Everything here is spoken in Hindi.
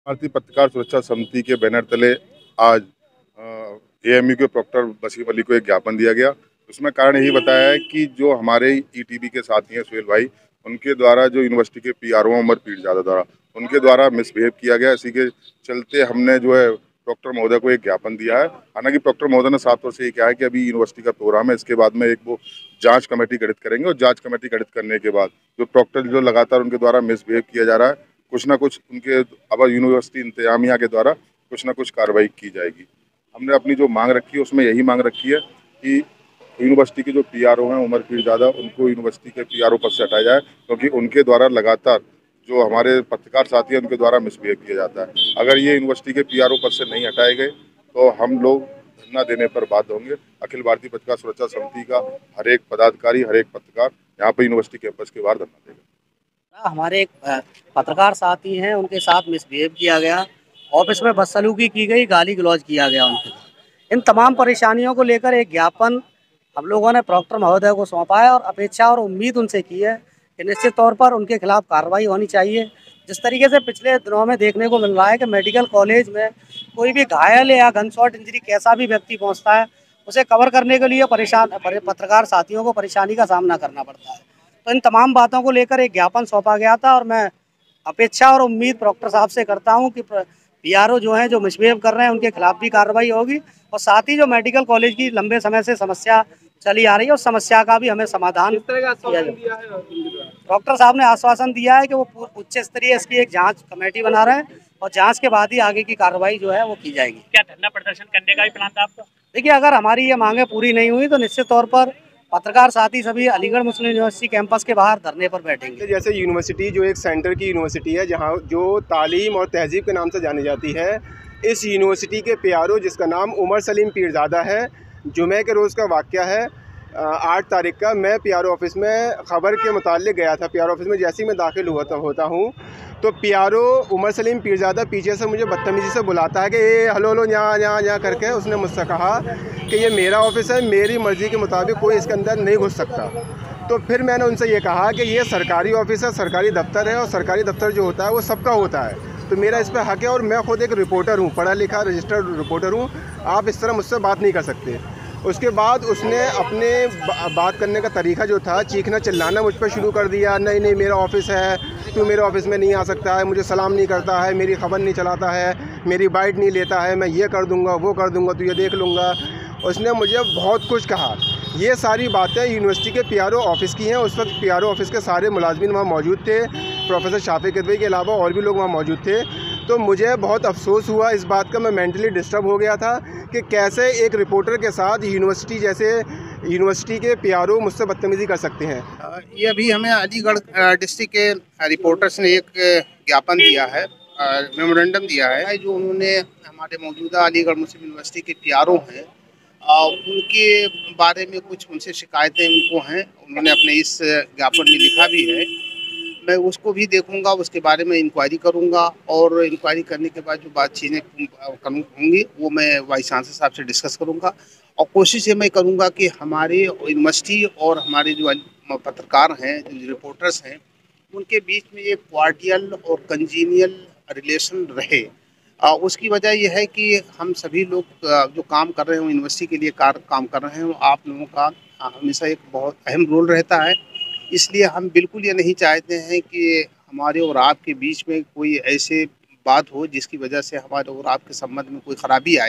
भारतीय पत्रकार सुरक्षा समिति के बैनर तले आज एएमयू के प्रोक्टर वसीम अली को एक ज्ञापन दिया गया। उसमें कारण यही बताया है कि जो हमारे ईटीवी के साथी हैं सुहेल भाई, उनके द्वारा जो यूनिवर्सिटी के पीआरओ उमर पीरजादा द्वारा उनके द्वारा मिसबिहेव किया गया। इसी के चलते हमने जो है प्रोक्टर महोदय को एक ज्ञापन दिया है। हालांकि प्रोक्टर महोदय ने साफ तौर से ये कहा है कि अभी यूनिवर्सिटी का प्रोग्राम है, इसके बाद में एक वो जांच कमेटी गठित करेंगे और जांच कमेटी गठित करने के बाद जो प्रोक्टर जो लगातार उनके द्वारा मिसबिहेव किया जा रहा है, कुछ ना कुछ उनके अब यूनिवर्सिटी इंतजामिया के द्वारा कुछ ना कुछ कार्रवाई की जाएगी। हमने अपनी जो मांग रखी है उसमें यही मांग रखी है कि यूनिवर्सिटी के जो पीआरओ हैं उमर पीरजादा, उनको यूनिवर्सिटी के पीआरओ पद से हटाया जाए, क्योंकि उनके द्वारा लगातार जो हमारे पत्रकार साथी हैं उनके द्वारा मिसबिहेव किया जाता है। अगर ये यूनिवर्सिटी के पीआरओ पद से नहीं हटाए गए तो हम लोग धरना देने पर बाध्य होंगे। अखिल भारतीय पत्रकार सुरक्षा समिति का हर एक पदाधिकारी, हर एक पत्रकार यहाँ पर यूनिवर्सिटी कैंपस के बाहर धरना देगा। हमारे एक पत्रकार साथी हैं, उनके साथ मिसबिहेव किया गया, ऑफिस में बदसलूकी की गई, गाली गलौज किया गया उनके। इन तमाम परेशानियों को लेकर एक ज्ञापन हम लोगों ने प्रॉक्टर महोदय को सौंपा है और अपेक्षा और उम्मीद उनसे की है कि निश्चित तौर पर उनके खिलाफ कार्रवाई होनी चाहिए। जिस तरीके से पिछले दिनों में देखने को मिल रहा है कि मेडिकल कॉलेज में कोई भी घायल या गन शॉट इंजरी कैसा भी व्यक्ति पहुंचता है, उसे कवर करने के लिए पत्रकार साथियों को परेशानी का सामना करना पड़ता है। तो इन तमाम बातों को लेकर एक ज्ञापन सौंपा गया था और मैं अपेक्षा और उम्मीद प्रॉक्टर साहब से करता हूं कि पीआरओ जो हैं, जो मिसबिहेव कर रहे हैं, उनके खिलाफ भी कार्रवाई होगी और साथ ही जो मेडिकल कॉलेज की लंबे समय से समस्या चली आ रही है उस समस्या का भी हमें समाधान किया जाए। डॉक्टर साहब ने आश्वासन दिया है कि वो उच्च स्तरीय इसकी एक जांच कमेटी बना रहे हैं और जांच के बाद ही आगे की कार्रवाई जो है वो की जाएगी। क्या धरना प्रदर्शन करने का भी प्लान था आपका? देखिए, अगर हमारी ये मांगे पूरी नहीं हुई तो निश्चित तौर पर पत्रकार साथी सभी अलीगढ़ मुस्लिम यूनिवर्सिटी कैंपस के बाहर धरने पर बैठेंगे। जैसे यूनिवर्सिटी जो एक सेंटर की यूनिवर्सिटी है, जहाँ जो तालीम और तहजीब के नाम से जानी जाती है, इस यूनिवर्सिटी के पीआरओ जिसका नाम उमर सलीम पीरजादा है, जुमे के रोज़ का वाक़या है। 8 तारीख का मैं पीआरओ ऑफिस में ख़बर के मुताल्लिक़ गया था। पीआरओ ऑफिस में जैसे ही मैं दाखिल होता हूँ तो पीआरओ उमर सलीम पीरजादा पीछे से मुझे बदतमीज़ी से बुलाता है कि ये हलो हलो यहाँ यहाँ यहाँ करके उसने मुझसे कहा कि ये मेरा ऑफिस है, मेरी मर्ज़ी के मुताबिक कोई इसके अंदर नहीं घुस सकता। तो फिर मैंने उनसे ये कहा कि ये सरकारी ऑफिस है, सरकारी दफ्तर है और सरकारी दफ्तर जो होता है वो सबका होता है, तो मेरा इस पर हक़ है और मैं ख़ुद एक रिपोर्टर हूँ, पढ़ा लिखा रजिस्टर्ड रिपोर्टर हूँ। आप इस तरह मुझसे बात नहीं कर सकते। उसके बाद उसने अपने बात करने का तरीका जो था, चीखना चिल्लाना मुझ पर शुरू कर दिया। नहीं नहीं, मेरा ऑफिस है, तू मेरे ऑफिस में नहीं आ सकता है, मुझे सलाम नहीं करता है, मेरी खबर नहीं चलाता है, मेरी बाइट नहीं लेता है, मैं ये कर दूंगा वो कर दूंगा, तू ये देख लूँगा। उसने मुझे बहुत कुछ कहा। ये सारी बातें यूनिवर्सिटी के पीआरओ ऑफिस की हैं। उस वक्त पीआरओ ऑफिस के सारे मुलाजमीन वहाँ मौजूद थे, प्रोफेसर शाफिक किदवई के अलावा और भी लोग वहाँ मौजूद थे। तो मुझे बहुत अफसोस हुआ इस बात का, मैं मेंटली डिस्टर्ब हो गया था कि कैसे एक रिपोर्टर के साथ यूनिवर्सिटी के पीआरओ मुझसे बदतमीज़ी कर सकते हैं। ये अभी हमें अलीगढ़ डिस्ट्रिक्ट के रिपोर्टर्स ने एक ज्ञापन दिया है, मेमोरेंडम दिया है, जो उन्होंने हमारे मौजूदा अलीगढ़ मुस्लिम यूनिवर्सिटी के पीआरओ हैं, उनके बारे में कुछ उनसे शिकायतें उनको हैं। उन्होंने अपने इस ज्ञापन में लिखा भी है। मैं उसको भी देखूंगा, उसके बारे में इंक्वायरी करूंगा और इंक्वायरी करने के बाद जो बात चीज़ें होंगी वो मैं वाइस चांसलर साहब से डिस्कस करूंगा और कोशिश ये मैं करूंगा कि हमारे यूनिवर्सिटी और हमारे जो पत्रकार हैं, जो रिपोर्टर्स हैं, उनके बीच में एक कॉर्डियल और कंजीनियल रिलेशन रहे। उसकी वजह यह है कि हम सभी लोग जो काम कर रहे हैं यूनिवर्सिटी के लिए काम कर रहे हैं, आप लोगों का हमेशा एक बहुत अहम रोल रहता है। इसलिए हम बिल्कुल ये नहीं चाहते हैं कि हमारे और आपके बीच में कोई ऐसे बात हो जिसकी वजह से हमारे और आपके संबंध में कोई खराबी आए।